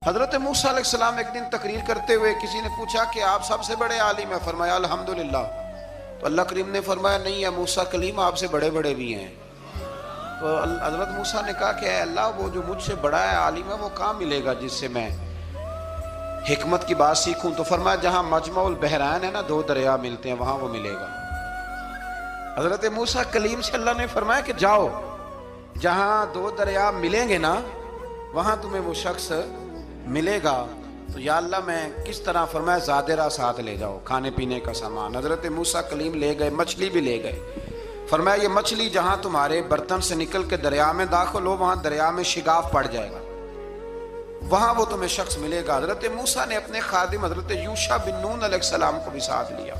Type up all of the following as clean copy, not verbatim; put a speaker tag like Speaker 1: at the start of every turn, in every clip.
Speaker 1: हजरत मूसा अलैहिस्सलाम एक दिन तकरीर करते हुए किसी ने पूछा कि आप सबसे बड़े आलिम हैं। फरमाया अल्हम्दुलिल्लाह। तो अल्लाह करीम ने फरमाया नहीं है मूसा कलीम आपसे बड़े बड़े भी हैं। तो हजरत मूसा ने कहा कि अल्लाह वो जो मुझसे बड़ा है आलिम है वो कहाँ मिलेगा जिससे मैं हिकमत की बात सीखूं। तो फरमाया जहाँ मजमाउल बहरान है ना, दो दरिया मिलते हैं, वहां वो मिलेगा। हजरत मूसा कलीम से अल्लाह ने फरमाया कि जाओ जहां दो दरिया मिलेंगे ना वहां तुम्हें वो शख्स मिलेगा। तो या अल्लाह मैं किस तरह? फरमाया ज़ादिरा साथ ले जाओ, खाने पीने का सामान। हजरत मूसा कलीम ले गए, मछली भी ले गए। फरमाया ये मछली जहां तुम्हारे बर्तन से निकल के दरिया में दाखिल हो वहां दरिया में शिगाफ पड़ जाएगा, वहां वो तुम्हें शख्स मिलेगा। हजरत मूसा ने अपने खादिम हजरत यूशा बिन नून अलैहिस्सलाम को भी साथ लिया।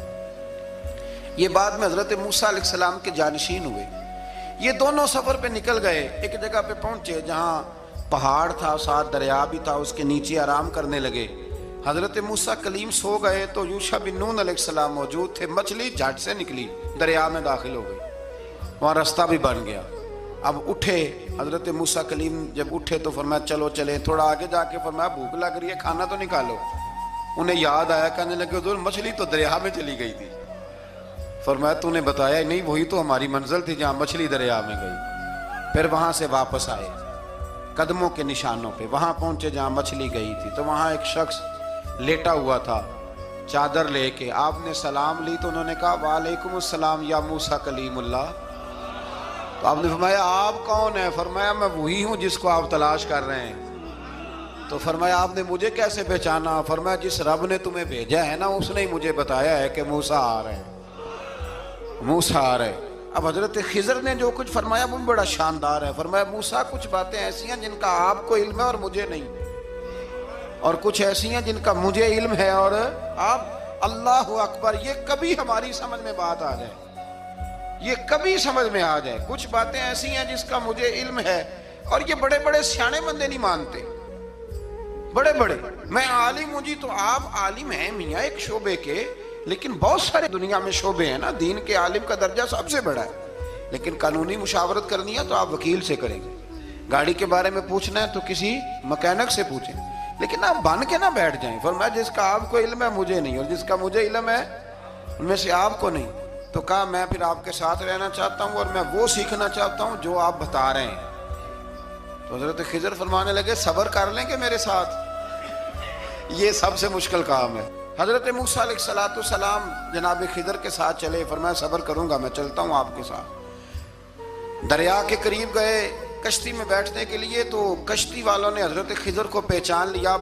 Speaker 1: ये बाद में हजरत मूसा अलैहिस्सलाम के जानशीन हुए। ये दोनों सफर पे निकल गए, एक जगह पे पहुंचे जहां पहाड़ था, साथ दरिया भी था, उसके नीचे आराम करने लगे। हजरत मूसा कलीम सो गए तो यूशा बिन नून अलैहिस्सलाम मौजूद थे। मछली झट से निकली, दरिया में दाखिल हो गई, वहां रास्ता भी बन गया। अब उठे हजरत मूसा कलीम, जब उठे तो फरमाया चलो चले। थोड़ा आगे जाके फरमाया भूख लग रही है, खाना तो निकालो। उन्हें याद आया, कहने लगे हुजूर मछली तो दरिया में चली गई थी। फरमाया तूने बताया नहीं, वही तो हमारी मंजिल थी जहाँ मछली दरिया में गई। फिर वहां से वापस आए कदमों के निशानों पे, वहां पहुंचे जहां मछली गई थी। तो वहां एक शख्स लेटा हुआ था चादर लेके। आपने सलाम ली तो उन्होंने कहा वालेकुम अस्सलाम या मूसा कलीमुल्लाह। तो आपने फरमाया आप कौन है? फरमाया मैं वही हूं जिसको आप तलाश कर रहे हैं। तो फरमाया आपने मुझे कैसे पहचाना? फरमाया जिस रब ने तुम्हें भेजा है ना उसने ही मुझे बताया है कि मूसा आ रहे हैं, मूसा आ रहे हैं। अब हजरत खिजर ने जो कुछ फरमाया वो बड़ा शानदार है। फरमाया मूसा कुछ बातें ऐसी हैं जिनका आपको इल्म है और मुझे नहीं, और कुछ ऐसी हैं जिनका मुझे इल्म है और आप। अल्लाह अकबर, ये कभी हमारी समझ में बात आ जाए, ये कभी समझ में आ जाए। कुछ बातें ऐसी हैं जिसका मुझे इल्म है और ये बड़े बड़े सियाने बंदे नहीं मानते। बड़े बड़े मैं आलिम हूं जी, तो आप आलिम हैं मियाँ एक शोबे के, लेकिन बहुत सारे दुनिया में शोबे हैं ना। दीन के आलिम का दर्जा सबसे बड़ा है, लेकिन कानूनी मुशावरत करनी है तो आप वकील से करेंगे। गाड़ी के बारे में पूछना है तो किसी मैकेनिक से पूछें, लेकिन आप बन के ना बैठ जाएं। फरमाया जिसका आपको इल्म है मुझे नहीं, और जिसका मुझे इल्म है उनमें से आपको नहीं। तो कहा मैं फिर आपके साथ रहना चाहता हूँ और मैं वो सीखना चाहता हूँ जो आप बता रहे हैं। तो हजरत खिजर फरमाने लगे सब्र कर लेंगे मेरे साथ, ये सबसे मुश्किल काम है। हजरत मूसा अलैहिस्सलाम जनाब खिजर के साथ चले। फरमाया सब्र करूंगा, मैं चलता हूँ आपके साथ। दरिया के करीब गए कश्ती में बैठने के लिए, तो कश्ती वालों ने हजरत खिजर को पहचान लिया।